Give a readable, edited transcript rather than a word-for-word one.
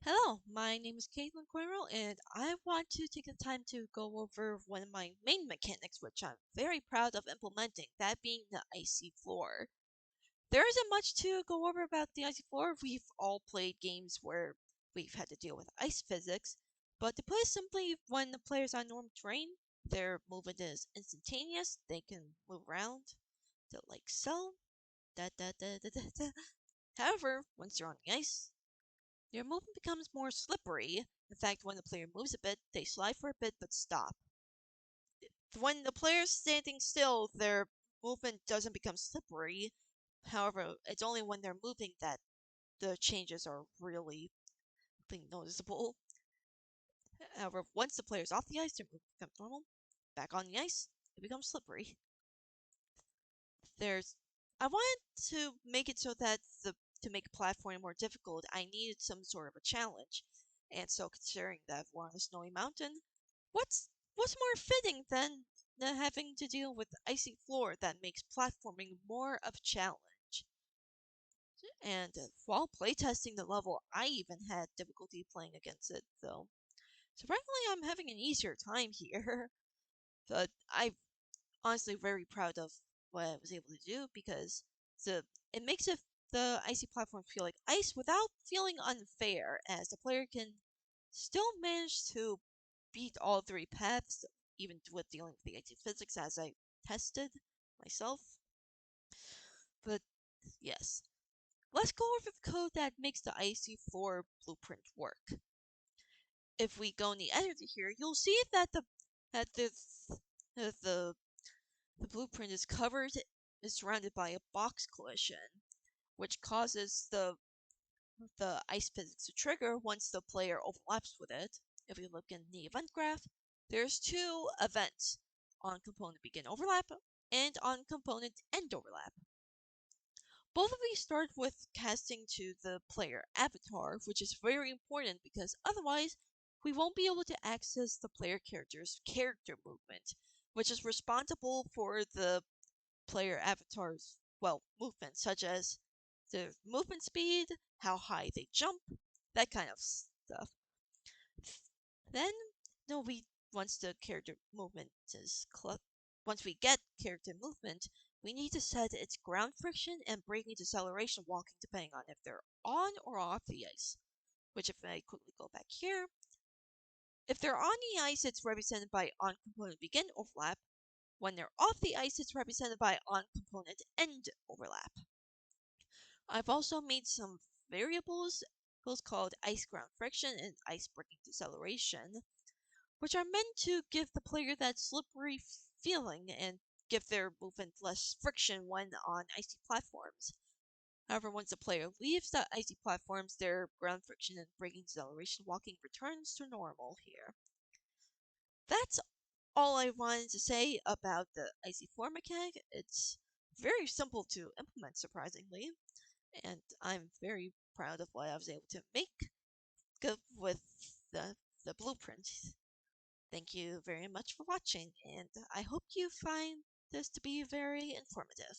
Hello, my name is Caitlin Coiro, and I want to take the time to go over one of my main mechanics, which I'm very proud of implementing, that being the icy floor. There isn't much to go over about the icy floor. We've all played games where we've had to deal with ice physics, but to put it simply, when the player's on normal terrain, their movement is instantaneous. They can move around, like so. Da, da, da, da, da, da. However, once they're on the ice, their movement becomes more slippery. In fact, when the player moves a bit, they slide for a bit but stop. When the player's standing still, their movement doesn't become slippery. However, it's only when they're moving that the changes are really noticeable. However, once the player's off the ice, their movement becomes normal. Back on the ice, it becomes slippery. There's I wanted to make it so that the to make platforming more difficult, I needed some sort of a challenge. And so, considering that we're on a snowy mountain, what's more fitting than having to deal with the icy floor that makes platforming more of a challenge? And while playtesting the level, I even had difficulty playing against it, though. Surprisingly, I'm having an easier time here. But I'm honestly very proud of what I was able to do because the it makes the icy platform feel like ice without feeling unfair, as the player can still manage to beat all three paths, even with dealing with the icy physics as I tested myself. But yes, let's go over the code that makes the icy floor blueprint work. If we go in the editor here, you'll see that the blueprint is surrounded by a box collision, which causes the ice physics to trigger once the player overlaps with it. If we look in the event graph, there's two events: on component begin overlap and on component end overlap. Both of these start with casting to the player avatar, which is very important because otherwise we won't be able to access the player character's character movement, which is responsible for the player avatar's, movement, such as their movement speed, how high they jump, that kind of stuff. Then, no, we once the character movement is once we get character movement, we need to set its ground friction and braking deceleration walking depending on if they're on or off the ice. Which, if I quickly go back here, if they're on the ice, it's represented by on component begin overlap. When they're off the ice, it's represented by on component end overlap. I've also made some variables, those called ice ground friction and ice braking deceleration, which are meant to give the player that slippery feeling and give their movement less friction when on icy platforms. However, once the player leaves the icy platforms, their ground friction and braking deceleration walking returns to normal here. That's all I wanted to say about the icy floor mechanic. It's very simple to implement, surprisingly, and I'm very proud of what I was able to make good with the blueprint. Thank you very much for watching, and I hope you find this to be very informative.